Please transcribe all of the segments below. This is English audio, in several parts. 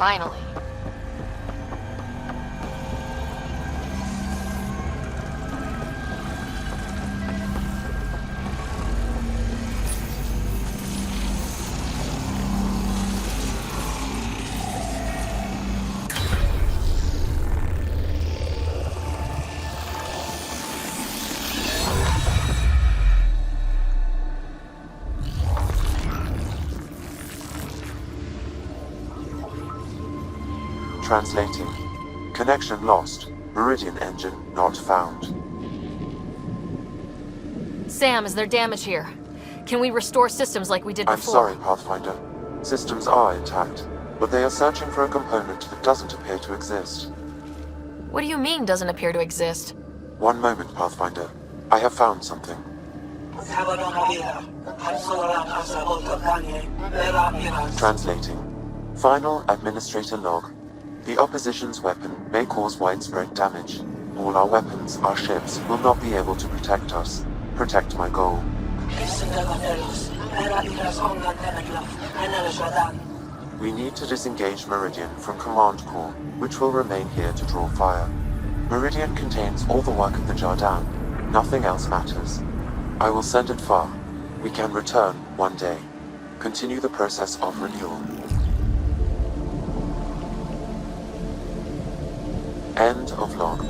Finally. Translating. Connection lost. Meridian engine not found. Sam, is there damage here? Can we restore systems like we did before? I'm sorry, Pathfinder. Systems are intact, but they are searching for a component that doesn't appear to exist. What do you mean, doesn't appear to exist? One moment, Pathfinder. I have found something. Translating. Final Administrator log. The opposition's weapon may cause widespread damage. All our weapons, our ships, will not be able to protect us. Protect my goal. We need to disengage Meridian from Command Core, which will remain here to draw fire. Meridian contains all the work of the Jardin. Nothing else matters. I will send it far. We can return one day. Continue the process of renewal. End of log.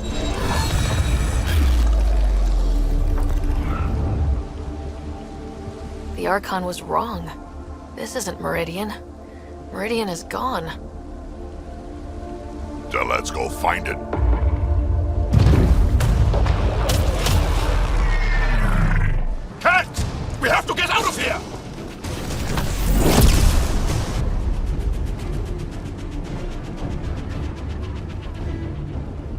The Archon was wrong. This isn't Meridian. Meridian is gone. Then let's go find it. Cat! We have to get out of here!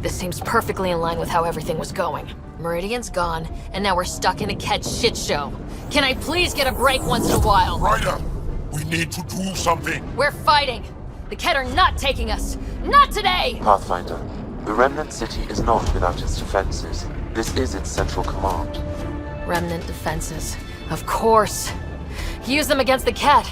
This seems perfectly in line with how everything was going. Meridian's gone, and now we're stuck in a Ket shit show. Can I please get a break once in a while? Ryder, we need to do something. We're fighting. The Ket are not taking us. Not today! Pathfinder, the Remnant City is not without its defenses. This is its central command. Remnant defenses. Of course. Use them against the Ket.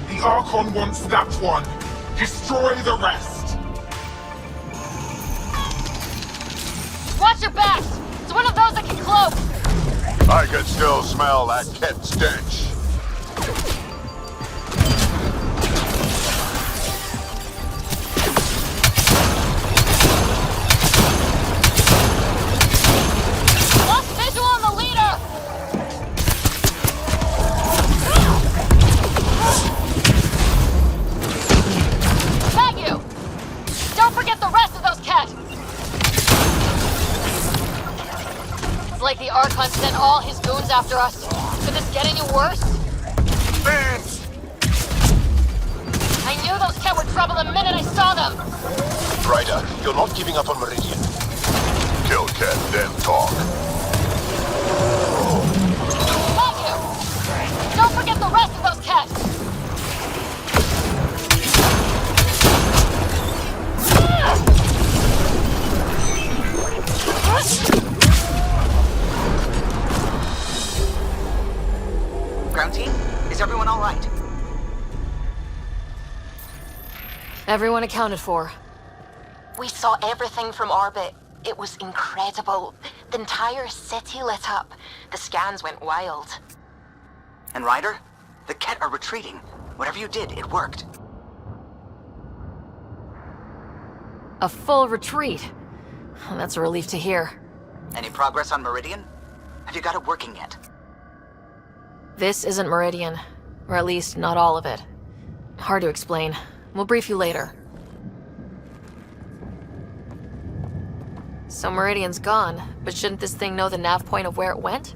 The Archon wants that one. Destroy the rest. Watch your backs! It's one of those that can cloak! I can still smell that Ket stench. Lost visual on the leader! Tag you! Don't forget the rest of those Ket! It's like the Archon sent all his goons after us. Could this get any worse? Vance! I knew those Ket were trouble the minute I saw them! Ryder, you're not giving up on Meridian. Kill Ket, then talk. Thank you! Don't forget the rest of those Ket! Ground team, is everyone all right? Everyone accounted for. We saw everything from orbit. It was incredible. The entire city lit up. The scans went wild. And Ryder, the Ket are retreating. Whatever you did, it worked. A full retreat. That's a relief to hear. Any progress on Meridian? Have you got it working yet? This isn't Meridian. Or at least, not all of it. Hard to explain. We'll brief you later. So Meridian's gone, but shouldn't this thing know the nav point of where it went?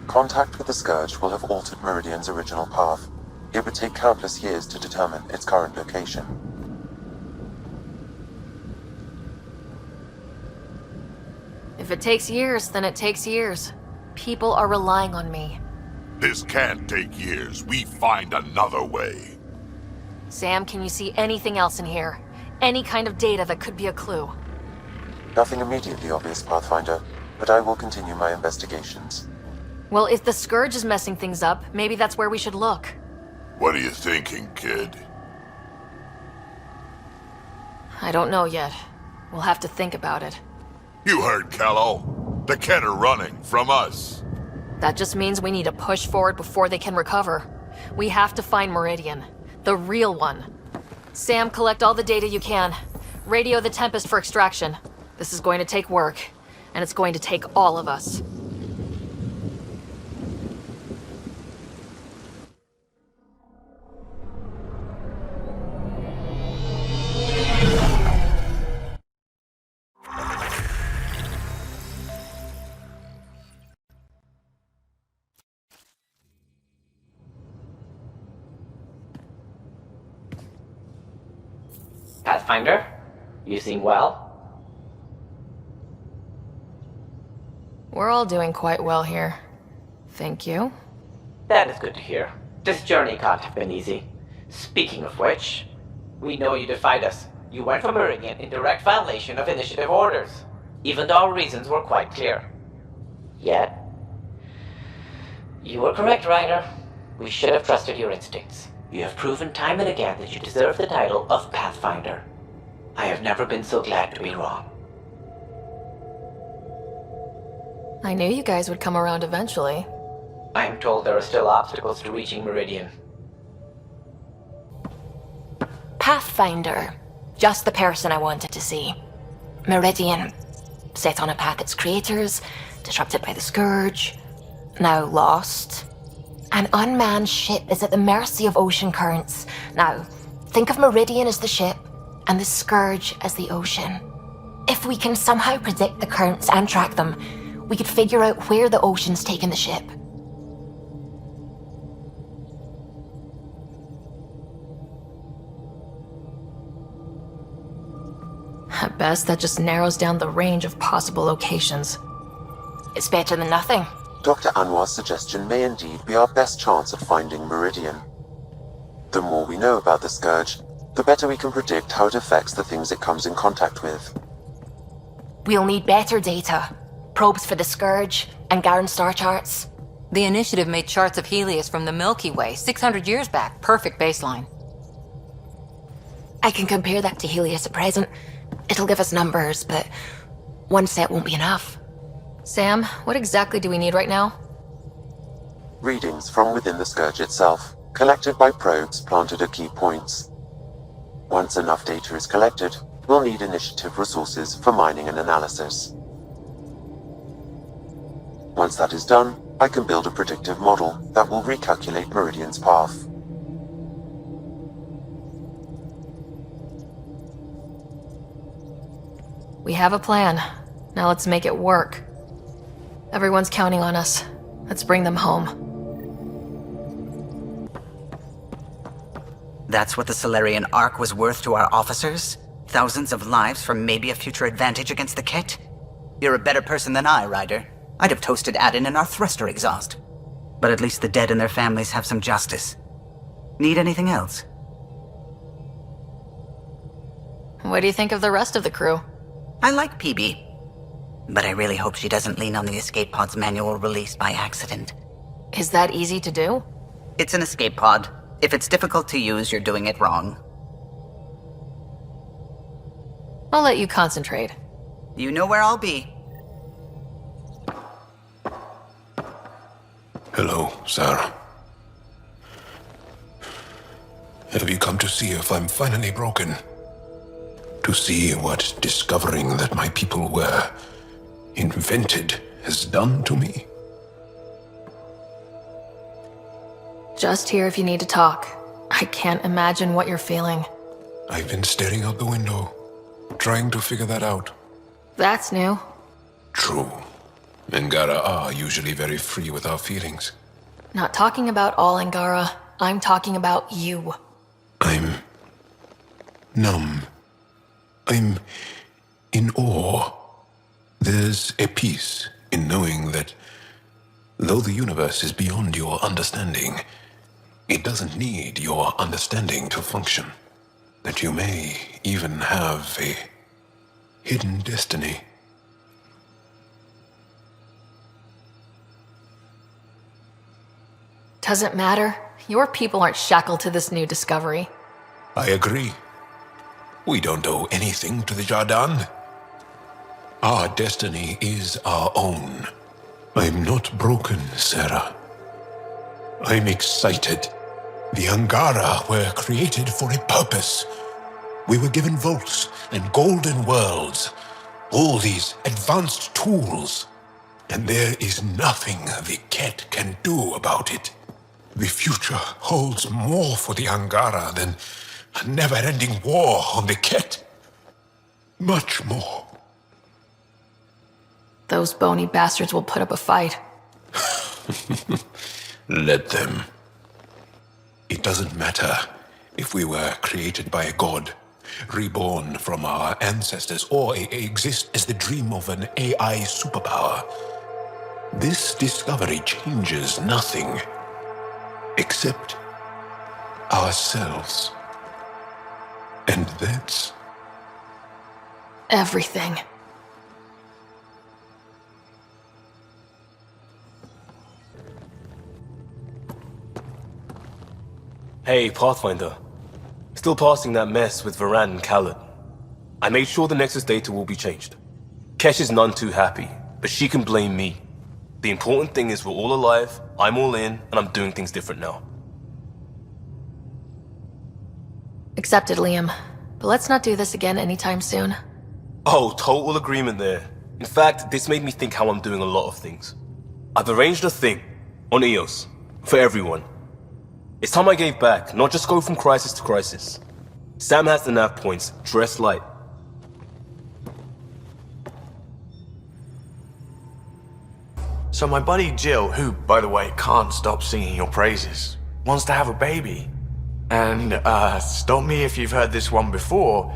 Contact with the Scourge will have altered Meridian's original path. It would take countless years to determine its current location. If it takes years, then it takes years. People are relying on me. This can't take years. We find another way. Sam, can you see anything else in here? Any kind of data that could be a clue? Nothing immediately obvious, Pathfinder, but I will continue my investigations. Well, if the Scourge is messing things up, maybe that's where we should look. What are you thinking, kid? I don't know yet. We'll have to think about it. You heard Kello. The Kett are running from us. That just means we need to push forward before they can recover. We have to find Meridian. The real one. Sam, collect all the data you can. Radio the Tempest for extraction. This is going to take work, and it's going to take all of us. Pathfinder, you seem well. We're all doing quite well here. Thank you. That is good to hear. This journey can't have been easy. Speaking of which, we know you defied us. You went for Meridian in direct violation of initiative orders, even though our reasons were quite clear. Yet, you were correct, Ryder. We should have trusted your instincts. You have proven time and again that you deserve the title of Pathfinder. I have never been so glad to be wrong. I knew you guys would come around eventually. I am told there are still obstacles to reaching Meridian. Pathfinder. Just the person I wanted to see. Meridian. Set on a path its creators, disrupted by the Scourge, now lost. An unmanned ship is at the mercy of ocean currents. Now, think of Meridian as the ship, and the Scourge as the ocean. If we can somehow predict the currents and track them, we could figure out where the ocean's taken the ship. At best, that just narrows down the range of possible locations. It's better than nothing. Dr. Anwar's suggestion may indeed be our best chance at finding Meridian. The more we know about the Scourge, the better we can predict how it affects the things it comes in contact with. We'll need better data. Probes for the Scourge, and Garen star charts. The Initiative made charts of Helios from the Milky Way 600 years back. Perfect baseline. I can compare that to Helios at present. It'll give us numbers, but one set won't be enough. Sam, what exactly do we need right now? Readings from within the Scourge itself, collected by probes planted at key points. Once enough data is collected, we'll need Initiative resources for mining and analysis. Once that is done, I can build a predictive model that will recalculate Meridian's path. We have a plan. Now let's make it work. Everyone's counting on us. Let's bring them home. That's what the Solarian Ark was worth to our officers? Thousands of lives for maybe a future advantage against the Kett? You're a better person than I, Ryder. I'd have toasted Adin in our thruster exhaust. But at least the dead and their families have some justice. Need anything else? What do you think of the rest of the crew? I like PB. But I really hope she doesn't lean on the escape pod's manual release by accident. Is that easy to do? It's an escape pod. If it's difficult to use, you're doing it wrong. I'll let you concentrate. You know where I'll be. Hello, Sarah. Have you come to see if I'm finally broken? to see what discovering that my people were invented has done to me? Just here if you need to talk. I can't imagine what you're feeling. I've been staring out the window, trying to figure that out. That's new. True. Angara are usually very free with our feelings. Not talking about all Angara. I'm talking about you. I'm numb. I'm in awe. There's a peace in knowing that though the universe is beyond your understanding, it doesn't need your understanding to function. That you may even have a hidden destiny. Doesn't matter. Your people aren't shackled to this new discovery. I agree. We don't owe anything to the Jardin. Our destiny is our own. I'm not broken, Sarah. I'm excited. The Angara were created for a purpose. We were given vaults and golden worlds, all these advanced tools. And there is nothing the Ket can do about it. The future holds more for the Angara than a never-ending war on the Ket. Much more. Those bony bastards will put up a fight. Let them. It doesn't matter if we were created by a god, reborn from our ancestors, or exist as the dream of an AI superpower. This discovery changes nothing except ourselves. And that's Everything. Hey, Pathfinder. Still passing that mess with Varan and Khaled. I made sure the Nexus data will be changed. Kesh is none too happy, but she can blame me. The important thing is we're all alive, I'm all in, and I'm doing things different now. Accepted, Liam. But let's not do this again anytime soon. Oh, total agreement there. In fact, this made me think how I'm doing a lot of things. I've arranged a thing, on EOS, for everyone. It's time I gave back, not just go from crisis to crisis. Sam has the nav points, dress light. So my buddy Jill, who, by the way, can't stop singing your praises, wants to have a baby. And, stop me if you've heard this one before,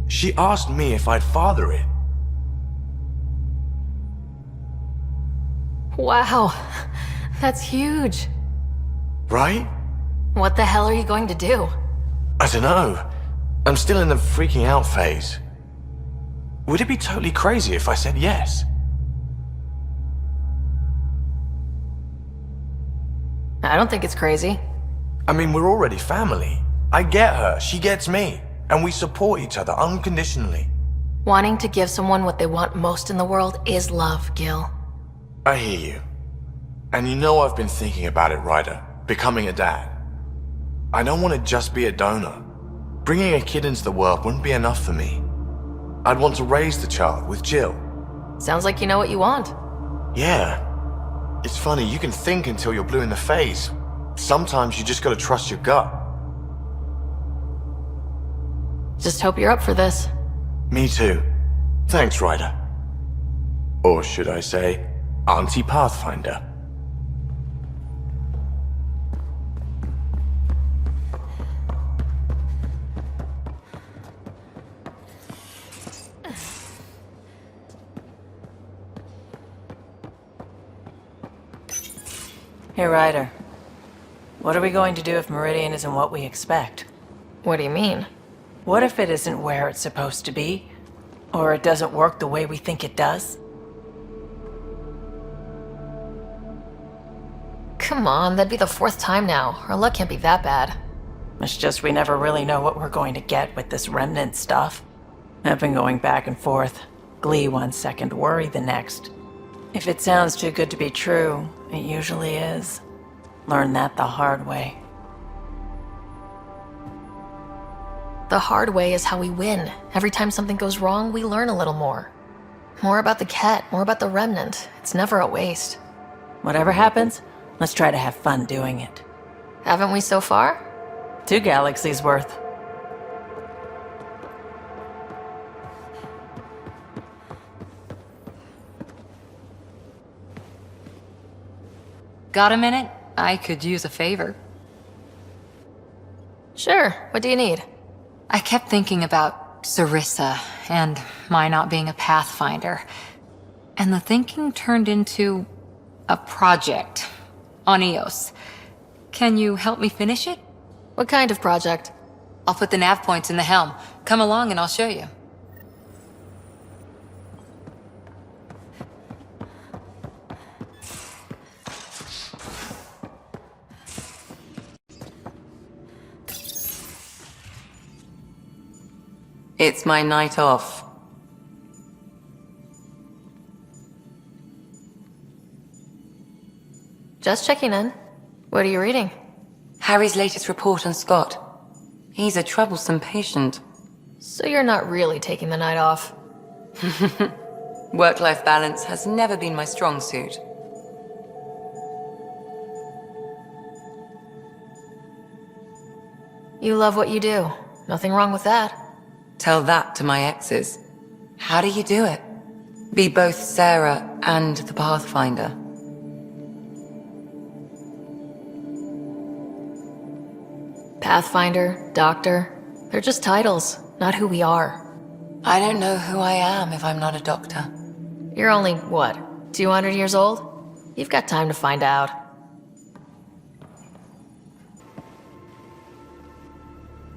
she asked me if I'd father it. Wow. That's huge. Right? What the hell are you going to do? I don't know. I'm still in the freaking out phase. Would it be totally crazy if I said yes? I don't think it's crazy. I mean, we're already family. I get her, she gets me, and we support each other unconditionally. Wanting to give someone what they want most in the world is love, Gil. I hear you. And you know I've been thinking about it, Ryder. Becoming a dad. I don't want to just be a donor. Bringing a kid into the world wouldn't be enough for me. I'd want to raise the child with Jill. Sounds like you know what you want. Yeah. It's funny, you can think until you're blue in the face. Sometimes you just gotta trust your gut. Just hope you're up for this. Me too. Thanks, Ryder. Or should I say, Auntie Pathfinder. Hey, Ryder. What are we going to do if Meridian isn't what we expect? What do you mean? What if it isn't where it's supposed to be? Or it doesn't work the way we think it does? Come on, that'd be the 4th time now. Our luck can't be that bad. It's just we never really know what we're going to get with this remnant stuff. I've been going back and forth. Glee one second, worry the next. If it sounds too good to be true, it usually is. Learned that the hard way. The hard way is how we win. Every time something goes wrong, we learn a little more. More about the Ket, more about the Remnant. It's never a waste. Whatever happens, let's try to have fun doing it. Haven't we so far? 2 galaxies worth. Got a minute? I could use a favor. Sure, what do you need? I kept thinking about Sarissa and my not being a Pathfinder. And the thinking turned into a project on Eos. Can you help me finish it? What kind of project? I'll put the nav points in the helm. Come along and I'll show you. It's my night off. Just checking in. What are you reading? Harry's latest report on Scott. He's a troublesome patient. So you're not really taking the night off? Work-life balance has never been my strong suit. You love what you do. Nothing wrong with that. Tell that to my exes. How do you do it? Be both Sarah and the Pathfinder. Pathfinder, Doctor, they're just titles, not who we are. I don't know who I am if I'm not a doctor. You're only, what, 200 years old? You've got time to find out.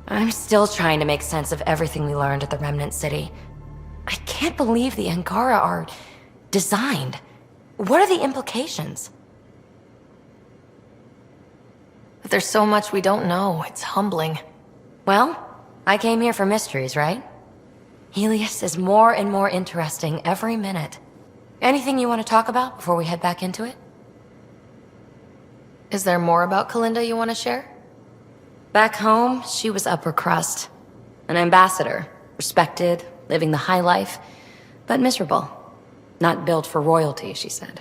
I'm still trying to make sense of everything we learned at the Remnant City. I can't believe the Angara are designed. What are the implications? But there's so much we don't know. It's humbling. Well, I came here for mysteries, right? Helios is more and more interesting every minute. Anything you want to talk about before we head back into it? Is there more about Kalinda you want to share? Back home, she was upper crust. An ambassador. Respected, living the high life, but miserable. Not built for royalty, she said.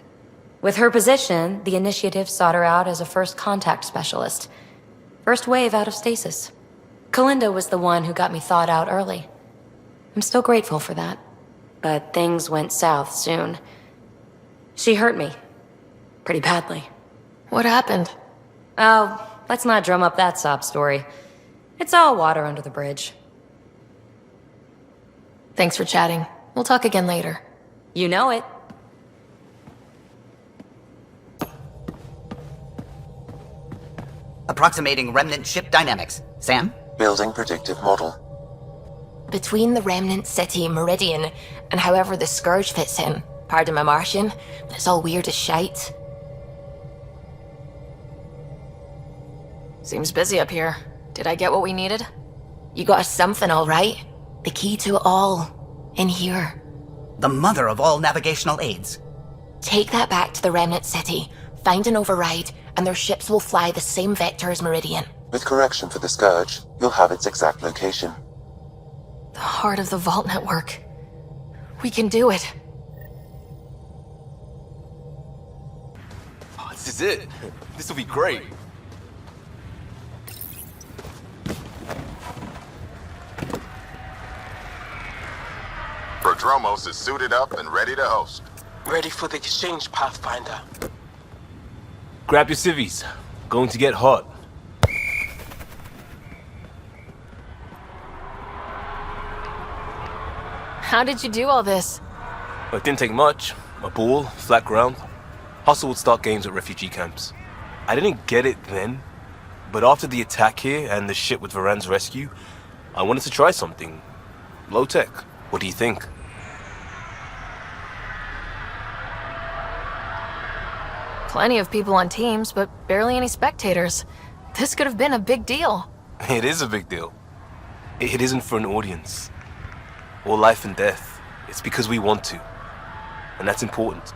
With her position, the initiative sought her out as a first contact specialist. First wave out of stasis. Kalinda was the one who got me thawed out early. I'm still grateful for that. But things went south soon. She hurt me. Pretty badly. What happened? Oh, let's not drum up that sob story. It's all water under the bridge. Thanks for chatting. We'll talk again later. You know it. Approximating remnant ship dynamics. Sam? Building predictive model. Between the Remnant City Meridian and however the Scourge fits in, pardon my Martian, but it's all weird as shite. Seems busy up here. Did I get what we needed? You got us something, all right? The key to it all. In here. The mother of all navigational aids. Take that back to the Remnant City, find an override, and their ships will fly the same vector as Meridian. With correction for the Scourge, you'll have its exact location. The heart of the Vault Network. We can do it. Oh, this is it. This will be great. Prodromos is suited up and ready to host. Ready for the exchange, Pathfinder. Grab your civvies. Going to get hot. How did you do all this? Well, it didn't take much. A ball, flat ground. Hustle would start games at refugee camps. I didn't get it then, but after the attack here and the shit with Varan's rescue, I wanted to try something. Low tech. What do you think? Plenty of people on teams, but barely any spectators. This could have been a big deal. It is a big deal. It isn't for an audience. Or life and death. It's because we want to. And that's important.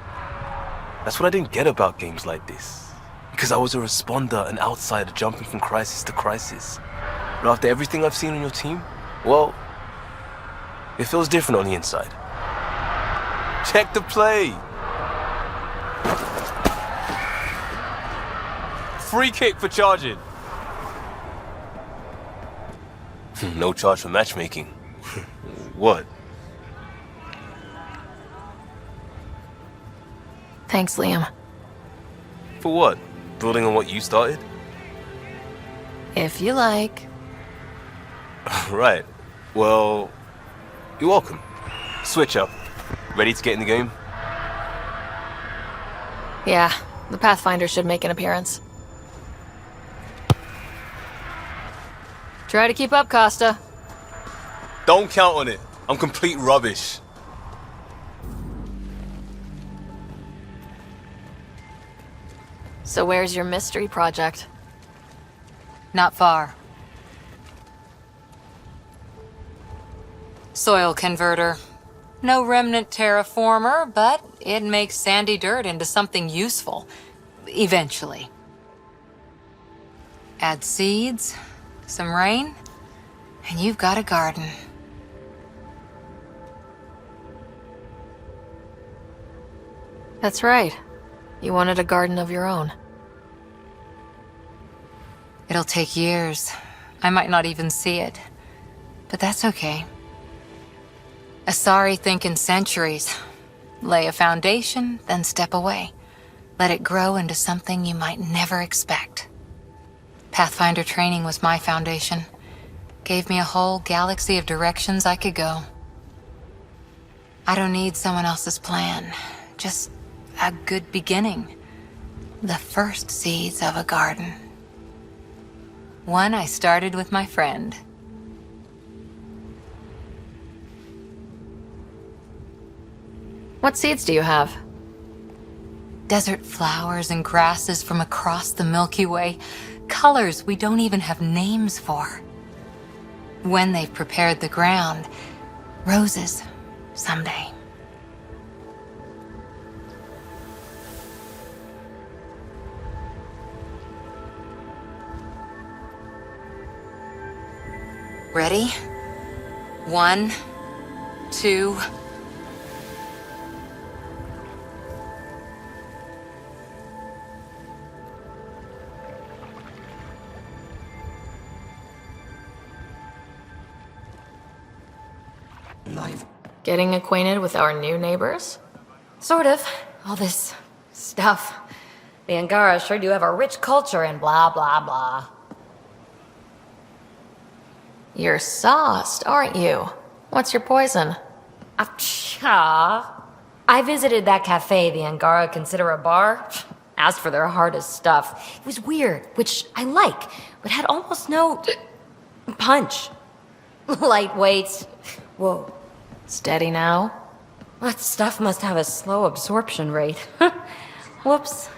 That's what I didn't get about games like this. Because I was a responder, an outsider jumping from crisis to crisis. But after everything I've seen on your team, Well, it feels different on the inside. Check the play! Free kick for charging. No charge for matchmaking. What? Thanks, Liam. For what? Building on what you started? If you like. Right. Well, you're welcome. Switch up. Ready to get in the game? Yeah, the Pathfinder should make an appearance. Try to keep up, Costa. Don't count on it. I'm complete rubbish. So where's your mystery project? Not far. Soil converter. No remnant terraformer, but it makes sandy dirt into something useful. Eventually. Add seeds, some rain, and you've got a garden. That's right. You wanted a garden of your own. It'll take years. I might not even see it. But that's okay. Asari think in centuries. Lay a foundation, then step away. Let it grow into something you might never expect. Pathfinder training was my foundation. Gave me a whole galaxy of directions I could go. I don't need someone else's plan. Just a good beginning. The first seeds of a garden. One I started with my friend. What seeds do you have? Desert flowers and grasses from across the Milky Way. Colors we don't even have names for. When they've prepared the ground, roses someday. Ready? 1, 2... Getting acquainted with our new neighbors? Sort of. All this stuff. The Angara sure do have a rich culture and blah, blah, blah. You're sauced, aren't you? What's your poison? I visited that cafe the Angara consider a bar. Asked for their hardest stuff. It was weird, which I like, but had almost no punch. Lightweight. Whoa. Steady now? That stuff must have a slow absorption rate. Whoops.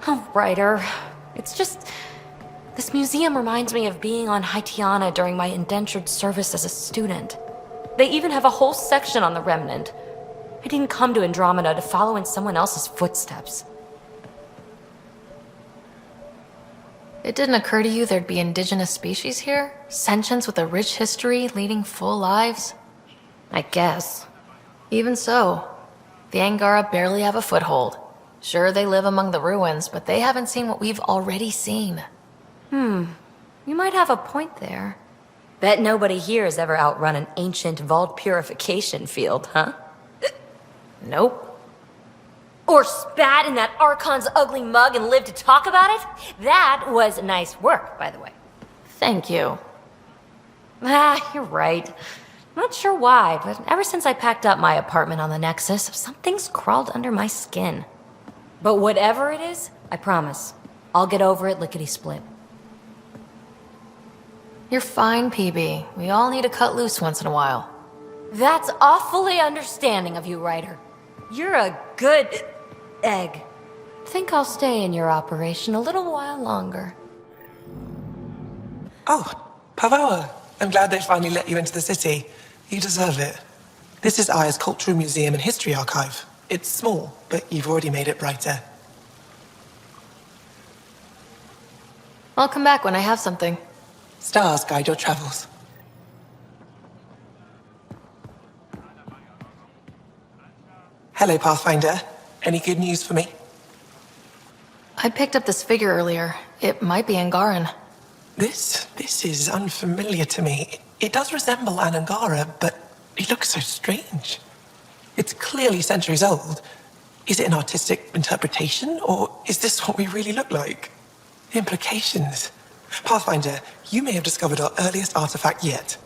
Oh, writer. It's just... This museum reminds me of being on Haitiana during my indentured service as a student. They even have a whole section on the Remnant. I didn't come to Andromeda to follow in someone else's footsteps. It didn't occur to you there'd be indigenous species here? Sentients with a rich history, leading full lives? I guess. Even so, the Angara barely have a foothold. Sure, they live among the ruins, but they haven't seen what we've already seen. You might have a point there. Bet nobody here has ever outrun an ancient vault purification field, huh? Nope. Or spat in that Archon's ugly mug and lived to talk about it? That was nice work, by the way. Thank you. You're right. Not sure why, but ever since I packed up my apartment on the Nexus, something's crawled under my skin. But whatever it is, I promise, I'll get over it lickety-split. You're fine, PB. We all need to cut loose once in a while. That's awfully understanding of you, Ryder. You're a good egg. Think I'll stay in your operation a little while longer. Oh, Pavel, I'm glad they finally let you into the city. You deserve it. This is Aya's Cultural Museum and History Archive. It's small, but you've already made it brighter. I'll come back when I have something. Stars guide your travels. Hello, Pathfinder. Any good news for me? I picked up this figure earlier. It might be Angaran. This is unfamiliar to me. It does resemble an Angara, but it looks so strange. It's clearly centuries old. Is it an artistic interpretation, or is this what we really look like? Implications. Pathfinder, you may have discovered our earliest artifact yet.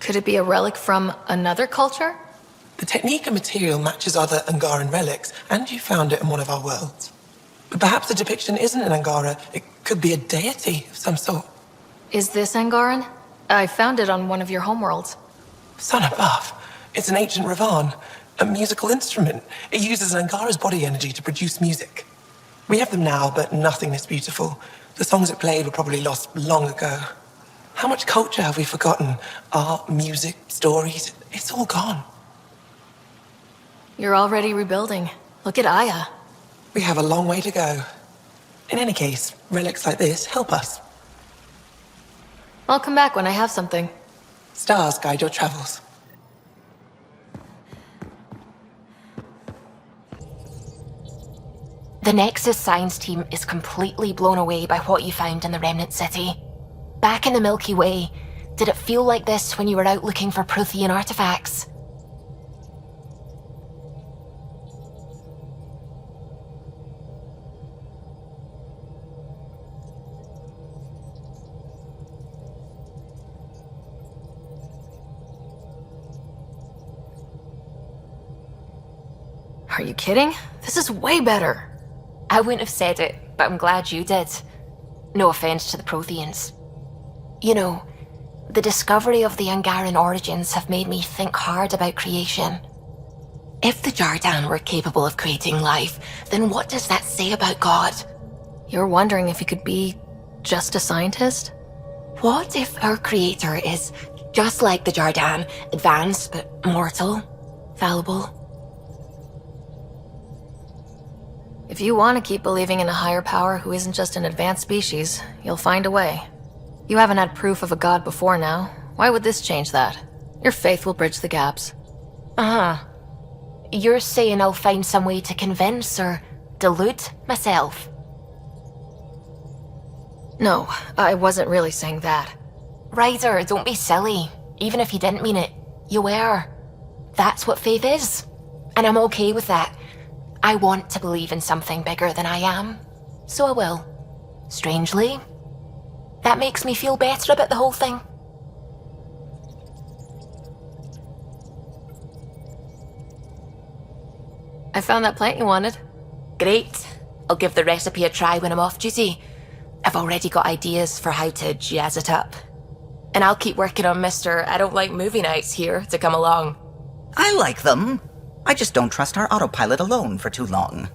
Could it be a relic from another culture? The technique and material matches other Angaran relics, and you found it in one of our worlds. But perhaps the depiction isn't an Angara. It could be a deity of some sort. Is this Angaran? I found it on one of your homeworlds. Son above. It's an ancient Ravan, a musical instrument. It uses Angara's body energy to produce music. We have them now, but nothing this beautiful. The songs it played were probably lost long ago. How much culture have we forgotten? Art, music, stories, it's all gone. You're already rebuilding. Look at Aya. We have a long way to go. In any case, relics like this help us. I'll come back when I have something. Stars guide your travels. The Nexus science team is completely blown away by what you found in the Remnant City. Back in the Milky Way, did it feel like this when you were out looking for Prothean artifacts? Are you kidding? This is way better. I wouldn't have said it, but I'm glad you did. No offense to the Protheans. You know, the discovery of the Angaran origins have made me think hard about creation. If the Jardan were capable of creating life, then what does that say about God? You're wondering if he could be just a scientist? What if our creator is just like the Jardan, advanced but mortal, fallible? If you want to keep believing in a higher power who isn't just an advanced species, you'll find a way. You haven't had proof of a god before now. Why would this change that? Your faith will bridge the gaps. Uh-huh. You're saying I'll find some way to convince or delude myself? No, I wasn't really saying that. Ryder, don't be silly. Even if you didn't mean it, you were. That's what faith is. And I'm okay with that. I want to believe in something bigger than I am. So I will. Strangely, that makes me feel better about the whole thing. I found that plant you wanted. Great. I'll give the recipe a try when I'm off duty. I've already got ideas for how to jazz it up. And I'll keep working on Mr. I don't like movie nights here to come along. I like them. I just don't trust our autopilot alone for too long.